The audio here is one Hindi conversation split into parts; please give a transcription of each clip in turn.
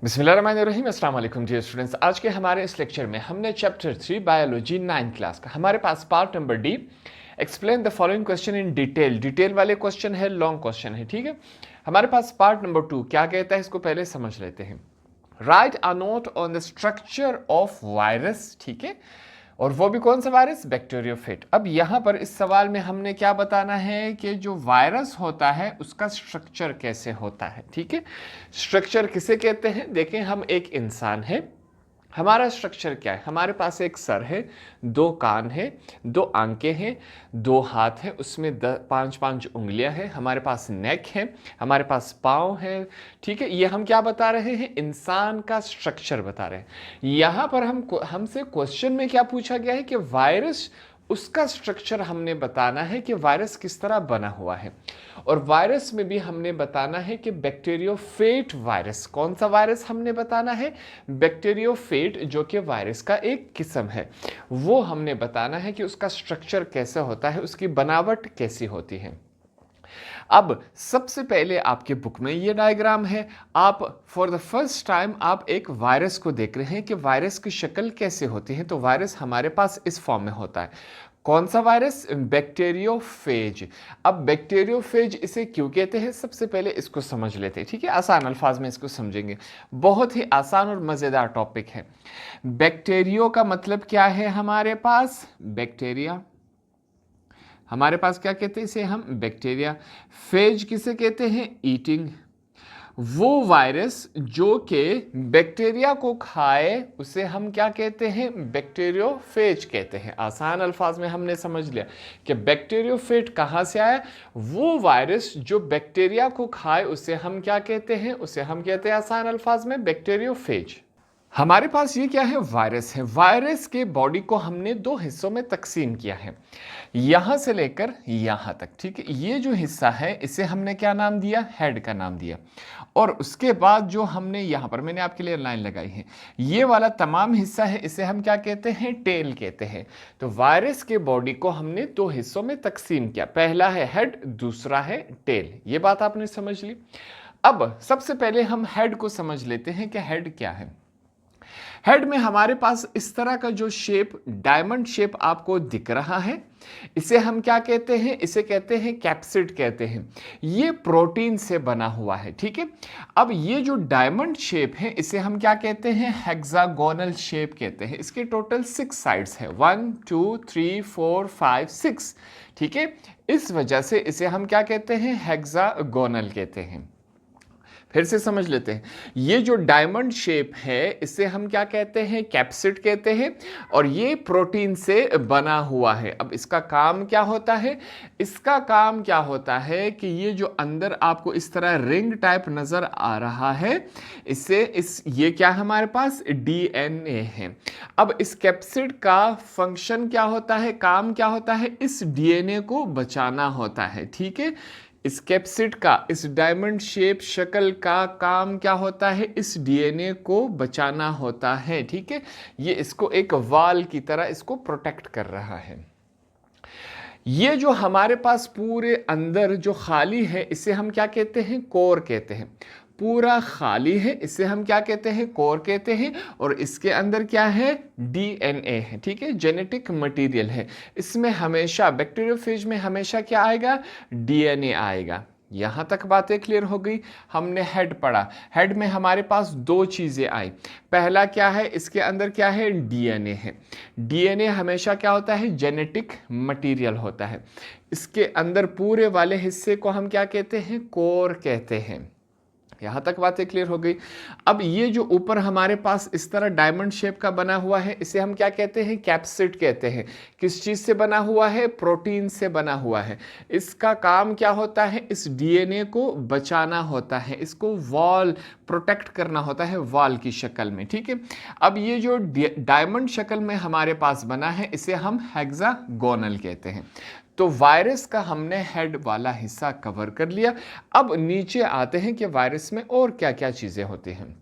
बिस्मिल्लाहिर्रहमानिर्रहीम। अस्सलाम वालेकुम डियर स्टूडेंट्स। आज के हमारे इस लेक्चर में हमने चैप्टर 3 बायोलॉजी 9 क्लास का हमारे पास part number D explain the following question in detail वाले क्वेश्चन है, लॉन्ग क्वेश्चन है। ठीक है, हमारे पास पार्ट नंबर 2 क्या कहता है इसको पहले समझ लेते हैं। Right a note on the structure of virus. ठीक है, और वो भी कौन सा वायरस? बैक्टीरियोफेट। अब यहाँ पर इस सवाल में हमने क्या बताना है कि जो वायरस होता है उसका स्ट्रक्चर कैसे होता है। ठीक है, स्ट्रक्चर किसे कहते हैं? देखें, हम एक इंसान है, हमारा स्ट्रक्चर क्या है? हमारे पास एक सर है, दो कान है, दो आंखें हैं, दो हाथ है, उसमें पांच पांच उंगलियां हैं, हमारे पास नेक है, हमारे पास पाँव है। ठीक है, ये हम क्या बता रहे हैं? इंसान का स्ट्रक्चर बता रहे हैं। यहां पर हमसे क्वेश्चन में क्या पूछा गया है कि वायरस, उसका स्ट्रक्चर हमने बताना है कि वायरस किस तरह बना हुआ है। और वायरस में भी हमने बताना है कि बैक्टीरियोफेट वायरस, कौन सा वायरस हमने बताना है? बैक्टीरियोफेट, जो कि वायरस का एक किस्म है, वो हमने बताना है कि उसका स्ट्रक्चर कैसे होता है, उसकी बनावट कैसी होती है। अब सबसे पहले आपके बुक में ये डायग्राम है। आप फॉर द फर्स्ट टाइम आप एक वायरस को देख रहे हैं कि वायरस की शक्ल कैसे होती है। तो वायरस हमारे पास इस फॉर्म में होता है। कौन सा वायरस? बैक्टीरियोफेज। अब बैक्टीरियोफेज इसे क्यों कहते हैं, सबसे पहले इसको समझ लेते हैं। ठीक है, आसान अल्फाज में इसको समझेंगे। बहुत ही आसान और मजेदार टॉपिक है। बैक्टीरियो का मतलब क्या है? हमारे पास बैक्टीरिया, हमारे पास क्या कहते हैं इसे हम? बैक्टीरिया। फेज किसे कहते हैं? ईटिंग। वो वायरस जो कि बैक्टीरिया को खाए उसे हम क्या कहते हैं? बैक्टीरियोफेज कहते हैं। आसान अल्फाज में हमने समझ लिया कि बैक्टीरियोफेज कहाँ से आया। वो वायरस जो बैक्टीरिया को खाए उसे हम क्या कहते हैं? उसे हम कहते हैं आसान अल्फाज में बैक्टीरियोफेज। हमारे पास ये क्या है? वायरस है। वायरस के बॉडी को हमने दो हिस्सों में तकसीम किया है, यहां से लेकर यहां तक। ठीक है, ये जो हिस्सा है इसे हमने क्या नाम दिया? हेड का नाम दिया। और उसके बाद जो हमने यहां पर, मैंने आपके लिए लाइन लगाई है, ये वाला तमाम हिस्सा है, इसे हम क्या कहते हैं? टेल कहते हैं। तो वायरस के बॉडी को हमने दो हिस्सों में तकसीम किया, पहला है हेड, दूसरा है टेल। ये बात आपने समझ ली। अब सबसे पहले हम हेड को समझ लेते हैं कि हेड क्या है। हेड में हमारे पास इस तरह का जो शेप, डायमंड शेप आपको दिख रहा है, इसे हम क्या कहते हैं? इसे कहते हैं कैप्सिड कहते हैं। ये प्रोटीन से बना हुआ है। ठीक है, अब ये जो डायमंड शेप है इसे हम क्या कहते हैं? हेक्सागोनल शेप कहते हैं। इसके टोटल 6 साइड्स है, 1 2 3 4 5 6। ठीक है, इस वजह से इसे हम क्या कहते हैं? हेक्सागोनल कहते हैं। फिर से समझ लेते हैं, ये जो डायमंड शेप है इसे हम क्या कहते हैं? कैप्सिड कहते हैं। और ये प्रोटीन से बना हुआ है। अब इसका काम क्या होता है? इसका काम क्या होता है कि ये जो अंदर आपको इस तरह रिंग टाइप नजर आ रहा है, ये क्या है हमारे पास? डीएनए है। अब इस कैप्सिड का फंक्शन क्या होता है, काम क्या होता है? इस डीएनए को बचाना होता है। ठीक है, इस कैप्सिड का, इस डायमंड शेप शक्ल का काम क्या होता है? इस डीएनए को बचाना होता है। ठीक है, ये इसको एक वाल की तरह इसको प्रोटेक्ट कर रहा है। ये जो हमारे पास पूरे अंदर जो खाली है इसे हम क्या कहते हैं? कोर कहते हैं। पूरा खाली है इसे हम क्या कहते हैं? कोर कहते हैं। और इसके अंदर क्या है? डीएनए है। ठीक है, जेनेटिक मटेरियल है। इसमें हमेशा, बैक्टीरियोफेज में हमेशा क्या आएगा? डीएनए आएगा। यहां तक बातें क्लियर हो गई। हमने हेड पढ़ा, हेड में हमारे पास दो चीजें आई। पहला क्या है? इसके अंदर क्या है? डीएनए है। डीएनए हमेशा क्या होता है? जेनेटिक मटेरियल होता है। इसके अंदर पूरे वाले हिस्से को हम क्या कहते हैं? कोर कहते हैं। यहां तक बातें क्लियर हो गई। अब ये जो ऊपर हमारे पास इस तरह डायमंड शेप का बना हुआ है इसे हम क्या कहते हैं? कैप्सिड कहते हैं। किस चीज से बना हुआ है? प्रोटीन से बना हुआ है। इसका काम क्या होता है? इस डीएनए को बचाना होता है, इसको वॉल प्रोटेक्ट करना होता है, वॉल की शक्ल में। ठीक है, अब ये जो डायमंड शक्ल में हमारे पास बना है इसे हम हेक्सागोनल कहते हैं। तो वायरस का हमने हेड वाला हिस्सा कवर कर लिया। अब नीचे आते हैं कि वायरस में और क्या क्या चीजें होती हैं।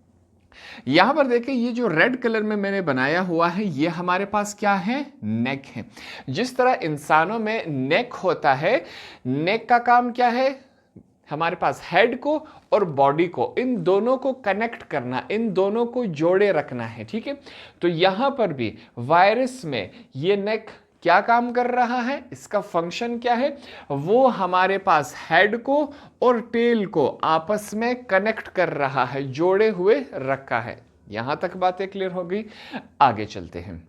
यहां पर देखिए, ये जो रेड कलर में मैंने बनाया हुआ है ये हमारे पास क्या है? नेक है। जिस तरह इंसानों में नेक होता है, नेक का काम क्या है? हमारे पास हेड को और बॉडी को, इन दोनों को कनेक्ट करना, इन दोनों को जोड़े रखना है, ठीक है। तो यहां पर भी वायरस में ये नेक क्या काम कर रहा है, इसका फंक्शन क्या है, वो हमारे पास हेड को और टेल को आपस में कनेक्ट कर रहा है, जोड़े हुए रखा है। यहां तक बातें क्लियर हो गई, आगे चलते हैं।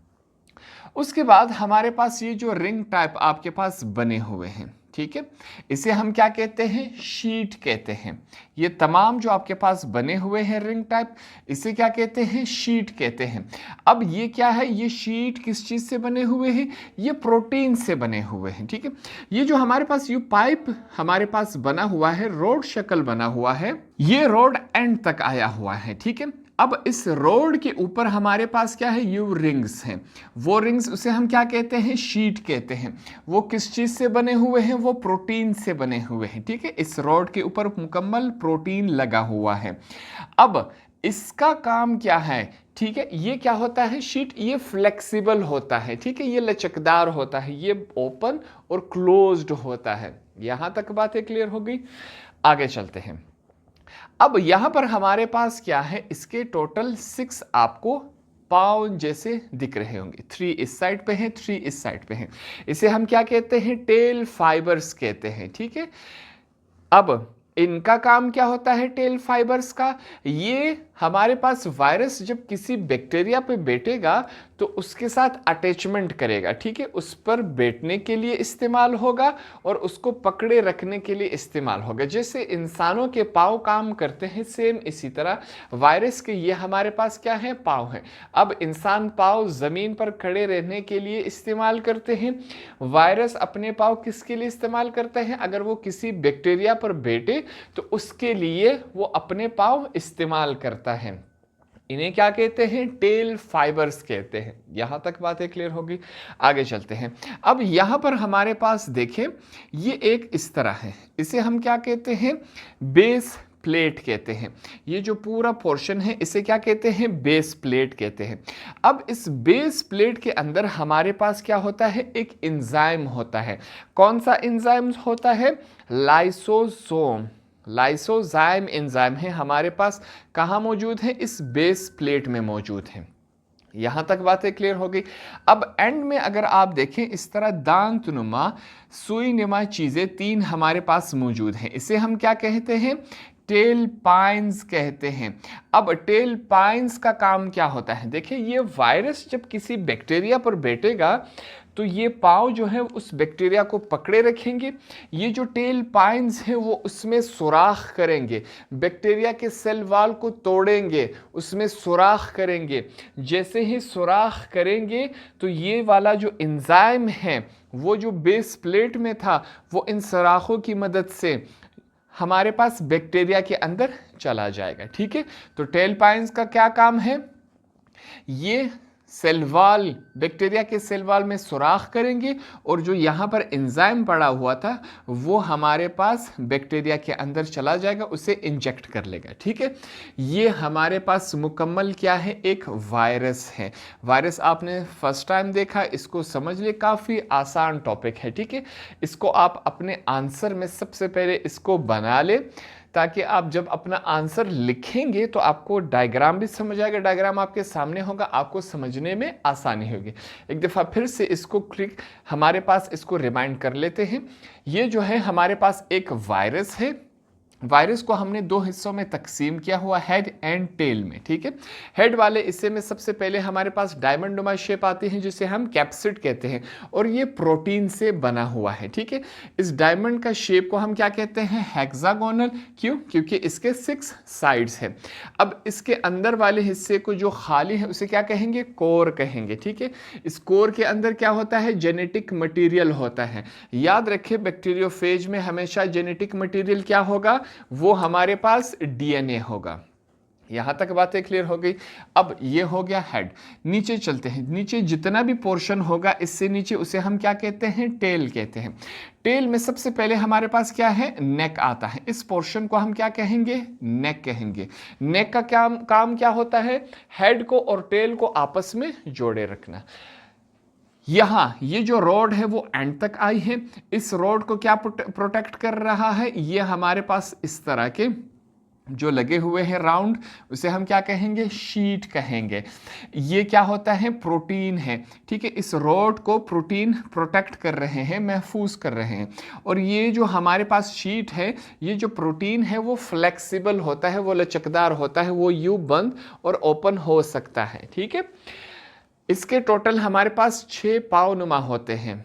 उसके बाद हमारे पास ये जो रिंग टाइप आपके पास बने हुए हैं, ठीक है, इसे हम क्या कहते हैं, शीट कहते हैं। ये तमाम जो आपके पास बने हुए हैं रिंग टाइप, इसे क्या कहते हैं, शीट कहते हैं। अब ये क्या है, ये शीट किस चीज से बने हुए हैं, ये प्रोटीन से बने हुए हैं, ठीक है। ये जो हमारे पास ये पाइप हमारे पास बना हुआ है, रोड शक्ल बना हुआ है, ये रोड एंड तक आया हुआ है, ठीक है। अब इस रोड के ऊपर हमारे पास क्या है, यू रिंग्स हैं। वो रिंग्स उसे हम क्या कहते हैं, शीट कहते हैं। वो किस चीज से बने हुए हैं, वो प्रोटीन से बने हुए हैं, ठीक है। इस रोड के ऊपर मुकम्मल प्रोटीन लगा हुआ है। अब इसका काम क्या है, ठीक है, ये क्या होता है, शीट, ये फ्लेक्सिबल होता है, ठीक है, ये लचकदार होता है, ये ओपन और क्लोज्ड होता है। यहां तक बातें क्लियर हो गई, आगे चलते हैं। अब यहां पर हमारे पास क्या है, इसके टोटल 6 आपको पाँव जैसे दिख रहे होंगे। 3 इस साइड पे हैं, 3 इस साइड पे हैं। इसे हम क्या कहते हैं, टेल फाइबर्स कहते हैं, ठीक है। अब इनका काम क्या होता है, टेल फाइबर्स का, ये हमारे पास वायरस जब किसी बैक्टीरिया पे बैठेगा तो उसके साथ अटैचमेंट करेगा, ठीक है, उस पर बैठने के लिए इस्तेमाल होगा और उसको पकड़े रखने के लिए इस्तेमाल होगा। जैसे इंसानों के पाँव काम करते हैं, सेम इसी तरह वायरस के ये हमारे पास क्या है, पाँव है। अब इंसान पाँव ज़मीन पर खड़े रहने के लिए इस्तेमाल करते हैं, वायरस अपने पाँव किसके लिए इस्तेमाल करते हैं, अगर वो किसी बैक्टीरिया पर बैठे तो उसके लिए वो अपने पाँव इस्तेमाल करता है। इन्हें क्या कहते हैं, टेल फाइबर्स कहते हैं। यहां तक बातें क्लियर होगी, आगे चलते हैं। अब यहां पर हमारे पास देखें, ये एक इस तरह है, इसे हम क्या कहते हैं, बेस प्लेट कहते हैं। ये जो पूरा पोर्शन है इसे क्या कहते हैं, बेस प्लेट कहते हैं। अब इस बेस प्लेट के अंदर हमारे पास क्या होता है, एक एंजाइम होता है। कौन सा एंजाइम होता है, लाइसोसोम, लाइसोजाइम एंजाइम है हमारे पास। कहाँ मौजूद है, इस बेस प्लेट में मौजूद है। यहां तक बातें क्लियर हो गई। अब एंड में अगर आप देखें, इस तरह दांतनुमा सुई नुमा चीजें 3 हमारे पास मौजूद हैं। इसे हम क्या कहते हैं, टेल पाइन्स कहते हैं। अब टेल पाइन्स का काम क्या होता है, देखिए, ये वायरस जब किसी बैक्टीरिया पर बैठेगा तो ये पाँव जो है उस बैक्टीरिया को पकड़े रखेंगे। ये जो टेल पाइन्स है वो उसमें सुराख करेंगे, बैक्टीरिया के सेल वाल को तोड़ेंगे, उसमें सुराख करेंगे। जैसे ही सुराख करेंगे तो ये वाला जो एंजाइम है वो जो बेस प्लेट में था वो इन सुराखों की मदद से हमारे पास बैक्टीरिया के अंदर चला जाएगा, ठीक है। तो टेल पाइन्स का क्या काम है, ये सेल वाल, बैक्टीरिया के सेल वाल में सुराख करेंगे और जो यहाँ पर एंजाइम पड़ा हुआ था वो हमारे पास बैक्टीरिया के अंदर चला जाएगा, उसे इंजेक्ट कर लेगा, ठीक है। ये हमारे पास मुकम्मल क्या है, एक वायरस है। वायरस आपने फर्स्ट टाइम देखा, इसको समझ लिए, काफ़ी आसान टॉपिक है, ठीक है। इसको आप अपने आंसर में सबसे पहले इसको बना ले, ताकि आप जब अपना आंसर लिखेंगे तो आपको डायग्राम भी समझ आएगा, डायग्राम आपके सामने होगा, आपको समझने में आसानी होगी। एक दफ़ा फिर से इसको क्लिक हमारे पास इसको रिमाइंड कर लेते हैं। ये जो है हमारे पास एक वायरस है। वायरस को हमने 2 हिस्सों में तकसीम किया हुआ, हेड एंड टेल में, ठीक है। हेड वाले हिस्से में सबसे पहले हमारे पास डायमंड नुमा शेप आती है जिसे हम कैप्सिड कहते हैं और ये प्रोटीन से बना हुआ है, ठीक है। इस डायमंड का शेप को हम क्या कहते हैं, हेक्सागोनल। क्यों, क्योंकि इसके 6 साइड्स हैं। अब इसके अंदर वाले हिस्से को जो खाली है उसे क्या कहेंगे, कोर कहेंगे, ठीक है। इस कोर के अंदर क्या होता है, जेनेटिक मटीरियल होता है। याद रखें, बैक्टीरियोफेज में हमेशा जेनेटिक मटीरियल क्या होगा, वो हमारे पास डीएनए होगा। यहां तक बातें क्लियर हो गई। अब ये हो गया हेड। नीचे चलते हैं, नीचे जितना भी पोर्शन होगा इससे नीचे उसे हम क्या कहते हैं, टेल कहते हैं। टेल में सबसे पहले हमारे पास क्या है, नेक आता है। इस पोर्शन को हम क्या कहेंगे, नेक कहेंगे। नेक का काम क्या होता है, हेड को और टेल को आपस में जोड़े रखना। यहाँ ये जो रॉड है वो एंड तक आई है, इस रॉड को क्या प्रोटेक्ट कर रहा है, ये हमारे पास इस तरह के जो लगे हुए हैं राउंड, उसे हम क्या कहेंगे, शीट कहेंगे। ये क्या होता है, प्रोटीन है, ठीक है। इस रॉड को प्रोटीन प्रोटेक्ट कर रहे हैं, महफूज कर रहे हैं। और ये जो हमारे पास शीट है, ये जो प्रोटीन है वो फ्लेक्सिबल होता है, वो लचकदार होता है, वो यूं बंद और ओपन हो सकता है, ठीक है। इसके टोटल हमारे पास 6 पाँव नुमा होते हैं,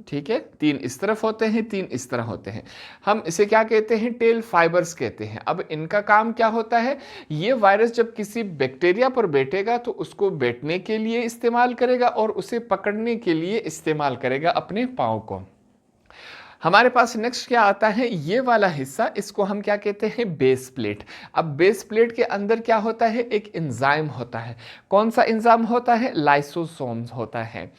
ठीक है। 3 इस तरफ होते हैं, 3 इस तरह होते हैं। हम इसे क्या कहते हैं, टेल फाइबर्स कहते हैं। अब इनका काम क्या होता है, ये वायरस जब किसी बैक्टीरिया पर बैठेगा तो उसको बैठने के लिए इस्तेमाल करेगा और उसे पकड़ने के लिए इस्तेमाल करेगा अपने पाँव को। हमारे पास नेक्स्ट क्या आता है, ये वाला हिस्सा, इसको हम क्या कहते हैं, बेस प्लेट। अब बेस प्लेट के अंदर क्या होता है, एक एंजाइम होता है। कौन सा एंजाइम होता है, लाइसोसोम्स होता है।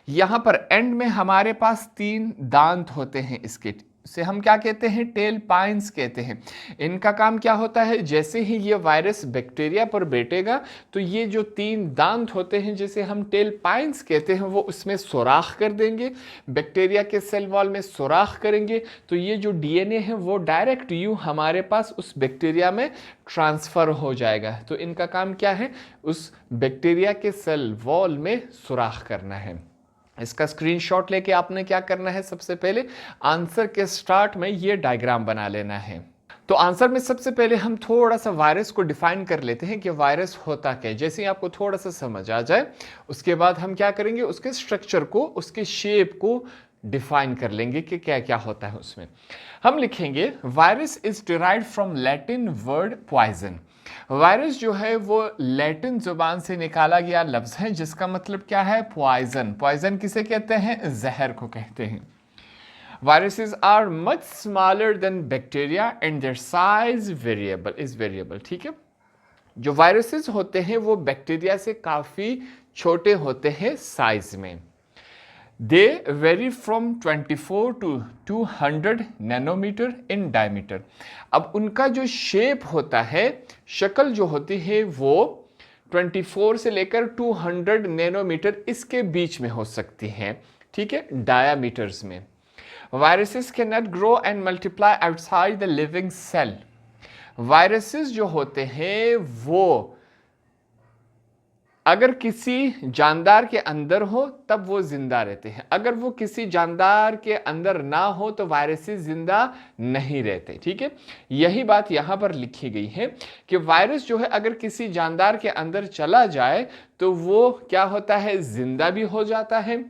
यहाँ पर एंड में हमारे पास 3 दांत होते हैं, इसके से हम क्या कहते हैं, टेल पाइन्स कहते हैं। इनका काम क्या होता है, जैसे ही ये वायरस बैक्टीरिया पर बैठेगा तो ये जो 3 दांत होते हैं, जिसे हम टेल पाइन्स कहते हैं, वो उसमें सुराख कर देंगे, बैक्टीरिया के सेल वॉल में सुराख करेंगे। तो ये जो डीएनए है वो डायरेक्ट यूं हमारे पास उस बैक्टीरिया में ट्रांसफ़र हो जाएगा। तो इनका काम क्या है, उस बैक्टीरिया के सेल वॉल में सुराख करना है। इसका स्क्रीनशॉट लेके आपने क्या करना है, सबसे पहले आंसर के स्टार्ट में ये डायग्राम बना लेना है। तो आंसर में सबसे पहले हम थोड़ा सा वायरस को डिफाइन कर लेते हैं कि वायरस होता क्या है। जैसे ही आपको थोड़ा सा समझ आ जाए, उसके बाद हम क्या करेंगे, उसके स्ट्रक्चर को, उसके शेप को डिफाइन कर लेंगे कि क्या क्या होता है उसमें। हम लिखेंगे virus is derived from Latin word poison. Virus जो है वो लैटिन जुबान से निकाला गया लफ्ज है जिसका मतलब क्या है, पॉइजन। पॉइजन किसे कहते हैं, जहर को कहते हैं। Viruses are much smaller than bacteria and their size is variable, ठीक है। जो वायरसेस होते हैं वो बैक्टीरिया से काफ़ी छोटे होते हैं साइज में। They vary from 24 to 200 nanometre in diameter. अब उनका जो शेप होता है, शक्ल जो होती है, वो 24 से लेकर 200 नैनोमीटर इसके बीच में हो सकती है, ठीक है, डायामीटर्स में। Viruses can not grow and multiply outside the living cell. Viruses जो होते हैं वो अगर किसी जानदार के अंदर हो तब वो जिंदा रहते हैं, अगर वो किसी जानदार के अंदर ना हो तो वायरसेस जिंदा नहीं रहते, ठीक है। यही बात यहाँ पर लिखी गई है कि वायरस जो है अगर किसी जानदार के अंदर चला जाए तो वो क्या होता है, जिंदा भी हो जाता है,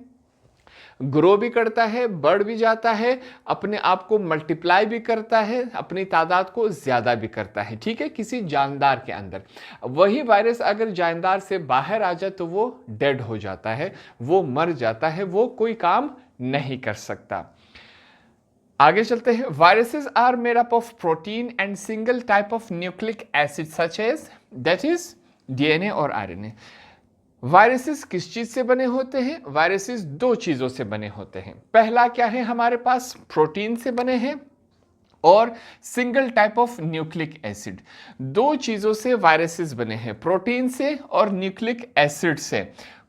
ग्रो भी करता है, बढ़ भी जाता है, अपने आप को मल्टीप्लाई भी करता है, अपनी तादाद को ज़्यादा भी करता है, ठीक है, किसी जानदार के अंदर। वही वायरस अगर जानदार से बाहर आ जाए तो वो डेड हो जाता है, वो मर जाता है, वो कोई काम नहीं कर सकता। आगे चलते हैं। Viruses are made up of protein and single type of nucleic acid such as, that is DNA और आरएनए। वायरसेस किस चीज से बने होते हैं, वायरसेस 2 चीजों से बने होते हैं। पहला क्या है, हमारे पास प्रोटीन से बने हैं और single type of nucleic acid. 2 चीजों से वायरसेस बने हैं, प्रोटीन से और न्यूक्लिक एसिड से।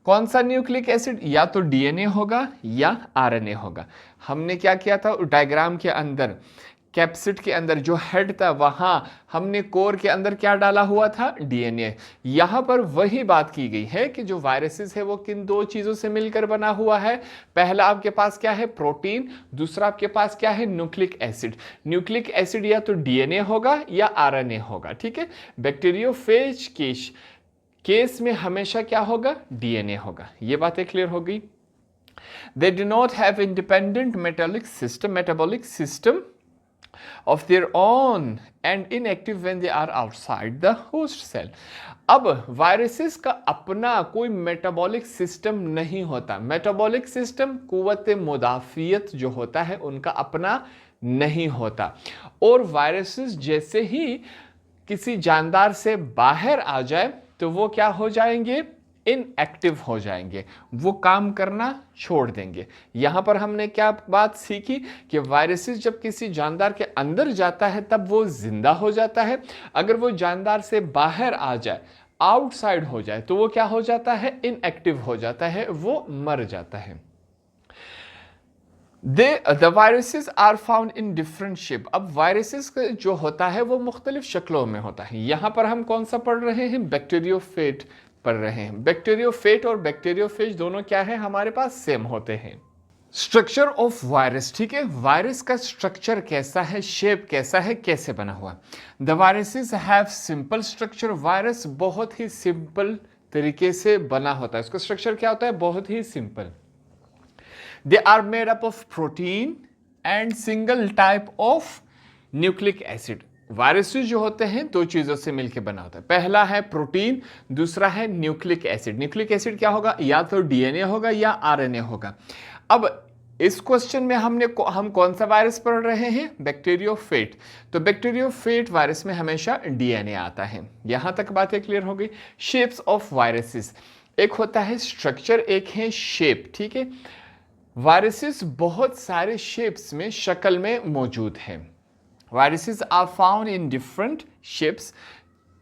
कौन सा न्यूक्लिक एसिड, या तो डीएनए होगा या आरएनए होगा। हमने क्या किया था डायग्राम के अंदर, कैप्सिड के अंदर जो हेड था वहां हमने कोर के अंदर क्या डाला हुआ था, डीएनए। यहां पर वही बात की गई है कि जो वायरसेस है वो किन 2 चीजों से मिलकर बना हुआ है। पहला आपके पास क्या है, प्रोटीन, दूसरा आपके पास क्या है, न्यूक्लिक एसिड। न्यूक्लिक एसिड या तो डीएनए होगा या आरएनए होगा, ठीक है। बैक्टीरियोफेज केस में हमेशा क्या होगा, डीएनए होगा। ये बातें क्लियर हो गई। They do not have independent metabolic system of their own and inactive when they are outside the host cell. अब वायरसेस का अपना कोई मेटाबॉलिक सिस्टम नहीं होता। मेटाबॉलिक सिस्टम, कुव्वत मुदाफियत जो होता है, उनका अपना नहीं होता। और वायरसेस जैसे ही किसी जानदार से बाहर आ जाए तो वो क्या हो जाएंगे, इनएक्टिव हो जाएंगे, वो काम करना छोड़ देंगे। यहां पर हमने क्या बात सीखी कि वायरसेस जब किसी जानदार के अंदर जाता है तब वो जिंदा हो जाता है, अगर वो जानदार से बाहर आ जाए, आउटसाइड हो जाए, तो वो क्या हो जाता है, इनएक्टिव हो जाता है, वो मर जाता है। The viruses are found in different shape. अब वायरसेस जो होता है वो मुख्तलिफ शक्लों में होता है। यहाँ पर हम कौन सा पढ़ रहे हैं, बैक्टीरियोफेज पढ़ रहे हैं। बैक्टीरियोफेज और बैक्टीरियोफेज दोनों क्या है, हमारे पास सेम होते हैं। स्ट्रक्चर ऑफ वायरस, ठीक है, वायरस का स्ट्रक्चर कैसा है, शेप कैसा है, कैसे बना हुआ। The viruses have simple structure. Virus बहुत ही सिंपल तरीके से बना होता है, उसका स्ट्रक्चर क्या होता है, बहुत ही simple. They are made up of protein and single type of nucleic acid. Viruses जो होते हैं दो चीजों से मिलकर बना होता है, पहला है प्रोटीन, दूसरा है न्यूक्लिक एसिड। न्यूक्लिक एसिड क्या होगा, या तो डीएनए होगा या आरएनए होगा। अब इस क्वेश्चन में हम कौन सा वायरस पढ़ रहे हैं, बैक्टीरियोफेज। तो बैक्टीरियोफेज वायरस में हमेशा डीएनए आता है। यहां तक बातें क्लियर हो गई। शेप्स ऑफ वायरसेस, एक होता है स्ट्रक्चर, एक है शेप, ठीक है। वायरसेस बहुत सारे शेप्स में, शक्ल में मौजूद हैं। Viruses are found in different shapes.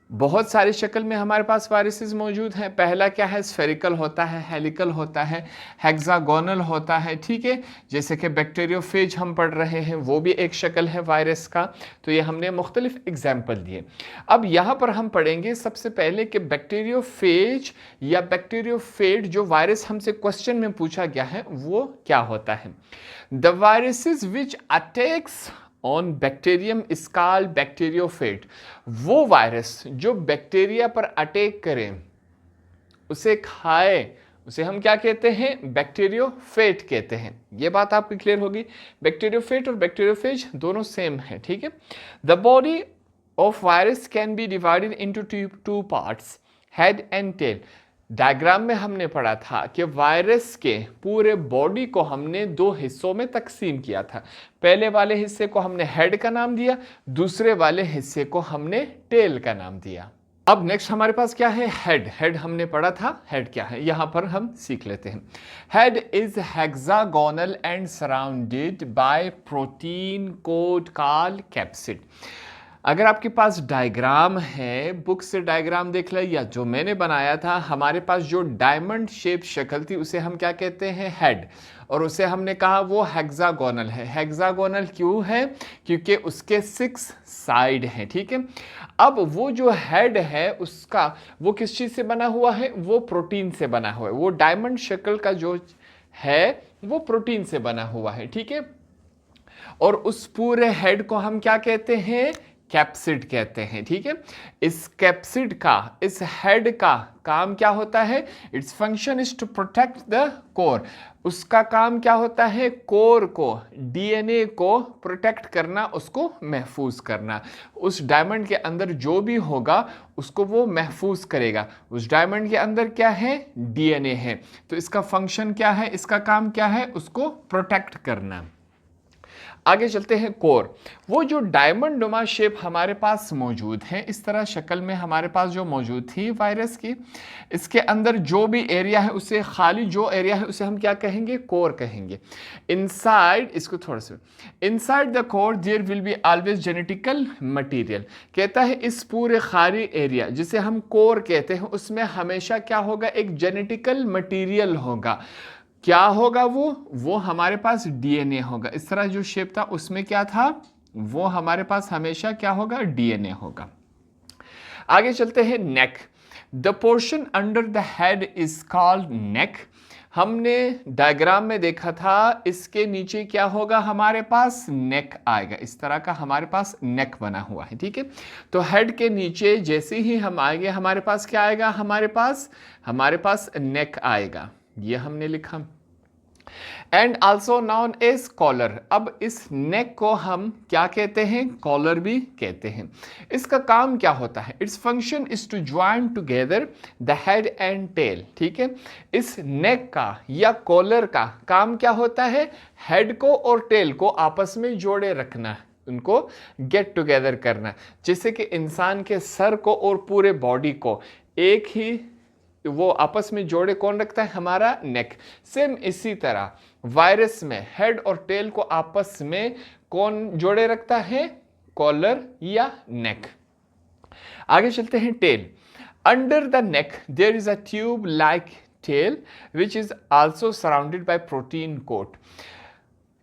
बहुत सारी शक्ल में हमारे पास वायरसेस मौजूद हैं। पहला क्या है, स्फेरिकल होता है, हेलिकल होता है, हेक्सागोनल होता है, ठीक है। जैसे कि बैक्टीरियोफेज हम पढ़ रहे हैं, वो भी एक शक्ल है वायरस का। तो ये हमने मुख्तलिफ एग्जाम्पल दिए। अब यहाँ पर हम पढ़ेंगे सबसे पहले कि बैक्टीरियोफेज या बैक्टीरियोफेज जो वायरस हमसे क्वेश्चन में पूछा गया है वो क्या होता है। The viruses which attacks on bacterium is called bacteriophage. वो वायरस जो बैक्टीरिया पर अटैक करे, उसे खाए, उसे हम क्या कहते हैं, बैक्टीरियोफेज कहते हैं। ये बात आपकी क्लियर होगी। बैक्टीरियोफेज और बैक्टीरियोफेज दोनों सेम है, ठीक है। The body of virus can be divided into two parts, head and tail. Diagram में हमने पढ़ा था कि वायरस के पूरे बॉडी को हमने दो हिस्सों में तकसीम किया था। पहले वाले हिस्से को हमने हेड का नाम दिया, दूसरे वाले हिस्से को हमने टेल का नाम दिया। अब नेक्स्ट हमारे पास क्या है, हेड। हेड हमने पढ़ा था, हेड क्या है, यहां पर हम सीख लेते हैं। Head is hexagonal and surrounded by protein coat called capsid. अगर आपके पास डायग्राम है, बुक से डायग्राम देख ले, या जो मैंने बनाया था, हमारे पास जो डायमंड शेप शक्ल थी उसे हम क्या कहते हैं, हेड। और उसे हमने कहा वो हेक्सागोनल है। हेक्सागोनल क्यों है, क्योंकि उसके 6 साइड हैं, ठीक है। अब वो जो हेड है उसका, वो किस चीज़ से बना हुआ है, वो प्रोटीन से बना हुआ है। वो डायमंड शक्ल का जो है वो प्रोटीन से बना हुआ है, ठीक है। और उस पूरे हेड को हम क्या कहते हैं, कैप्सिड कहते हैं, ठीक है। इस कैप्सिड का, इस हेड का काम क्या होता है, its function is to protect the core. उसका काम क्या होता है, कोर को, डीएनए को प्रोटेक्ट करना, उसको महफूज करना। उस डायमंड के अंदर जो भी होगा उसको वो महफूज करेगा। उस डायमंड के अंदर क्या है, डीएनए है। तो इसका फंक्शन क्या है, इसका काम क्या है, उसको प्रोटेक्ट करना। आगे चलते हैं, कोर। वो जो डायमंड नुमा शेप हमारे पास मौजूद है, इस तरह शक्ल में हमारे पास जो मौजूद थी वायरस की, इसके अंदर जो भी एरिया है उसे, खाली जो एरिया है उसे हम क्या कहेंगे, कोर कहेंगे। इनसाइड, इसको थोड़ा सा, inside the core there will be always genetical material. कहता है इस पूरे खाली एरिया जिसे हम कोर कहते हैं उसमें हमेशा क्या होगा, एक जेनेटिकल मटेरियल होगा। क्या होगा वो हमारे पास डीएनए होगा। इस तरह जो शेप था उसमें क्या था, वो हमारे पास हमेशा क्या होगा, डीएनए होगा। आगे चलते हैं, neck. The portion under the head is called neck. हमने डायग्राम में देखा था, इसके नीचे क्या होगा, हमारे पास नेक आएगा। इस तरह का हमारे पास नेक बना हुआ है, ठीक है। तो हेड के नीचे जैसे ही हम आएंगे हमारे पास क्या आएगा, हमारे पास नेक आएगा। ये हमने लिखा। And also known as collar. अब इस नेक को हम क्या कहते हैं, कॉलर भी कहते हैं। इसका काम क्या होता है, its function is to join together the head and tail, ठीक है। इस नेक का या कॉलर का काम क्या होता है, हेड को और टेल को आपस में जोड़े रखना, उनको गेट टुगेदर करना। जैसे कि इंसान के सर को और पूरे बॉडी को एक ही वो आपस में जोड़े कौन रखता है, हमारा नेक। सेम इसी तरह वायरस में हेड और टेल को आपस में कौन जोड़े रखता है, कॉलर या नेक। आगे चलते हैं, tail. Under the neck there is a tube like tail which is also surrounded by protein coat.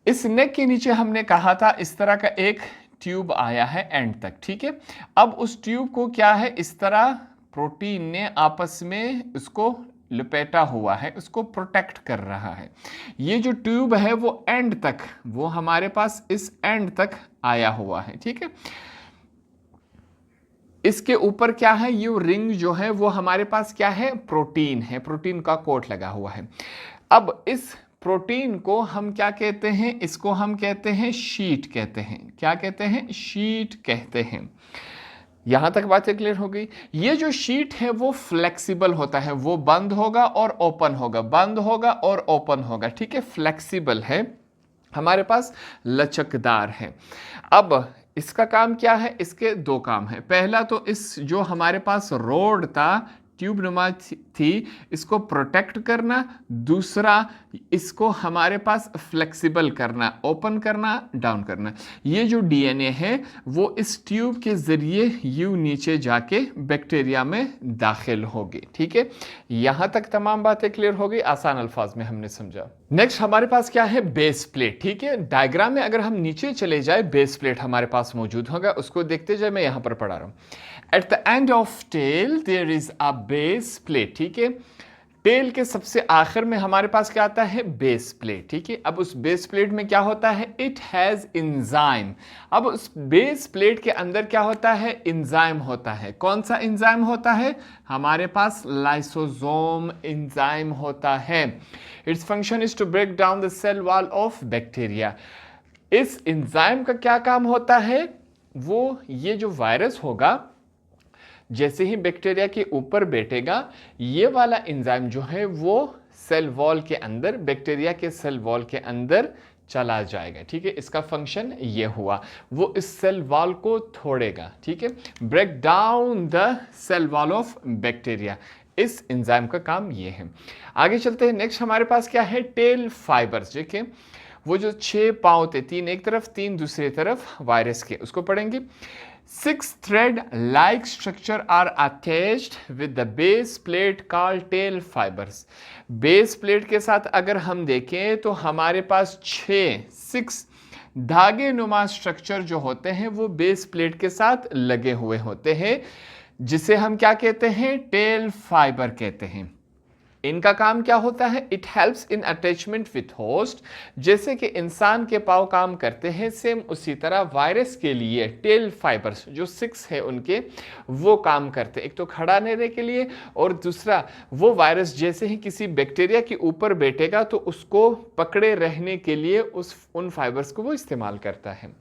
इस नेक के नीचे हमने कहा था इस तरह का एक ट्यूब आया है एंड तक, ठीक है। अब उस ट्यूब को क्या है, इस तरह प्रोटीन ने आपस में उसको लपेटा हुआ है, उसको प्रोटेक्ट कर रहा है। ये जो ट्यूब है वो एंड तक, वो हमारे पास इस एंड तक आया हुआ है, ठीक है। इसके ऊपर क्या है, ये रिंग जो है वो हमारे पास क्या है, प्रोटीन है, प्रोटीन का कोट लगा हुआ है। अब इस प्रोटीन को हम क्या कहते हैं, इसको हम कहते हैं शीट कहते हैं। क्या कहते हैं, शीट कहते हैं। यहां तक बातें क्लियर हो गई। ये जो शीट है वो फ्लेक्सिबल होता है, वो बंद होगा और ओपन होगा, बंद होगा और ओपन होगा, ठीक है। फ्लेक्सिबल है, हमारे पास लचकदार है। अब इसका काम क्या है, इसके दो काम है। पहला तो इस जो हमारे पास रोड था, ट्यूब नुमा थी, इसको प्रोटेक्ट करना। दूसरा, इसको हमारे पास फ्लेक्सिबल करना, ओपन करना, डाउन करना। ये जो डीएनए है वो इस ट्यूब के जरिए यूं नीचे जाके बैक्टीरिया में दाखिल होगी, ठीक है। यहां तक तमाम बातें क्लियर हो गई, आसान अल्फाज में हमने समझा। नेक्स्ट हमारे पास क्या है, बेस प्लेट, ठीक है। डायग्राम में अगर हम नीचे चले जाए, बेस प्लेट हमारे पास मौजूद होगा, उसको देखते जाए। मैं यहां पर पढ़ा रहा हूं। At the end of tail there is a base plate, ठीक है। टेल के सबसे आखिर में हमारे पास क्या आता है, बेस प्लेट, ठीक है। अब उस बेस प्लेट में क्या होता है, इट हैज एंजाइम। अब उस बेस प्लेट के अंदर क्या होता है, एंजाइम होता है। कौन सा एंजाइम होता है, हमारे पास लाइसोसोम एंजाइम होता है। Its function is to break down the cell wall of bacteria. इस एंजाइम का क्या काम होता है, वो ये जो वायरस होगा जैसे ही बैक्टीरिया के ऊपर बैठेगा, ये वाला एंजाइम जो है वो सेल वॉल के अंदर, बैक्टीरिया के सेल वॉल के अंदर चला जाएगा, ठीक है। इसका फंक्शन ये हुआ, वो इस सेल वॉल को तोड़ेगा, ठीक है। Break down the cell wall of bacteria, इस एंजाइम का काम ये है। आगे चलते हैं। नेक्स्ट हमारे पास क्या है, टेल फाइबर्स, ठीक है। वो जो 6 पांव होते, 3 एक तरफ 3 दूसरी तरफ वायरस के, उसको पढ़ेंगे। 6 thread like structure are attached with the base plate called tail fibers. Base plate के साथ अगर हम देखें तो हमारे पास 6 धागे नुमा स्ट्रक्चर जो होते हैं वो बेस प्लेट के साथ लगे हुए होते हैं, जिसे हम क्या कहते हैं, टेल फाइबर कहते हैं। इनका काम क्या होता है, it helps in attachment with host. जैसे कि इंसान के पाँव काम करते हैं, सेम उसी तरह वायरस के लिए टेल फाइबर्स जो 6 है उनके, वो काम करते हैं। एक तो खड़ा रहने के लिए, और दूसरा वो वायरस जैसे ही किसी बैक्टीरिया के ऊपर बैठेगा तो उसको पकड़े रहने के लिए उन फाइबर्स को वो इस्तेमाल करता है।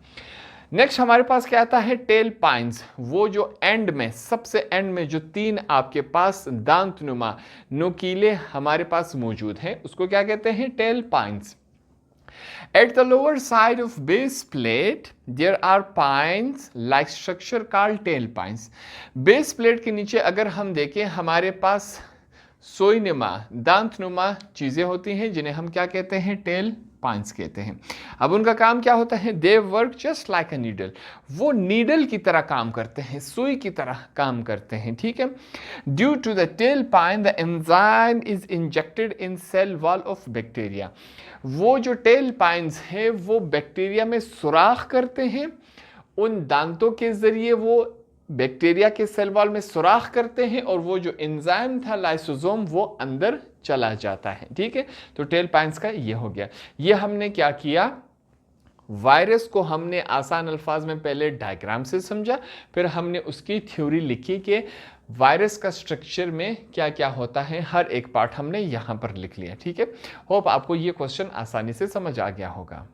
नेक्स्ट हमारे पास क्या आता है, टेल पाइंस। वो जो एंड में, सबसे एंड में जो 3 आपके पास दांत नुमा नुकीले हमारे पास मौजूद हैं, उसको क्या कहते हैं, tail pins. At the lower side of base plate, there are pines like structure called tail pines. Base plate के नीचे अगर हम देखें, हमारे पास सोईनुमा, दांतनुमा चीजें होती हैं, जिन्हें हम क्या कहते हैं, टेल पाइंस कहते हैं। अब उनका काम क्या होता है, they work just like a needle. वो नीडल की तरह काम करते हैं, सुई की तरह काम करते हैं, ठीक है। Due to the tail pin the enzyme is injected in cell wall of bacteria. वो जो टेल पाइंस है वो बैक्टीरिया में सुराख करते हैं, उन दांतों के जरिए वो बैक्टीरिया के सेल वॉल में सुराख करते हैं, और वो जो एंजाइम था लाइसोसोम वो अंदर चला जाता है, ठीक है। तो टेल पाइंस का ये हो गया। ये हमने क्या किया, वायरस को हमने आसान अल्फाज में पहले डायग्राम से समझा, फिर हमने उसकी थ्योरी लिखी कि वायरस का स्ट्रक्चर में क्या क्या होता है, हर एक पार्ट हमने यहां पर लिख लिया, ठीक है। होप आपको ये क्वेश्चन आसानी से समझ आ गया होगा।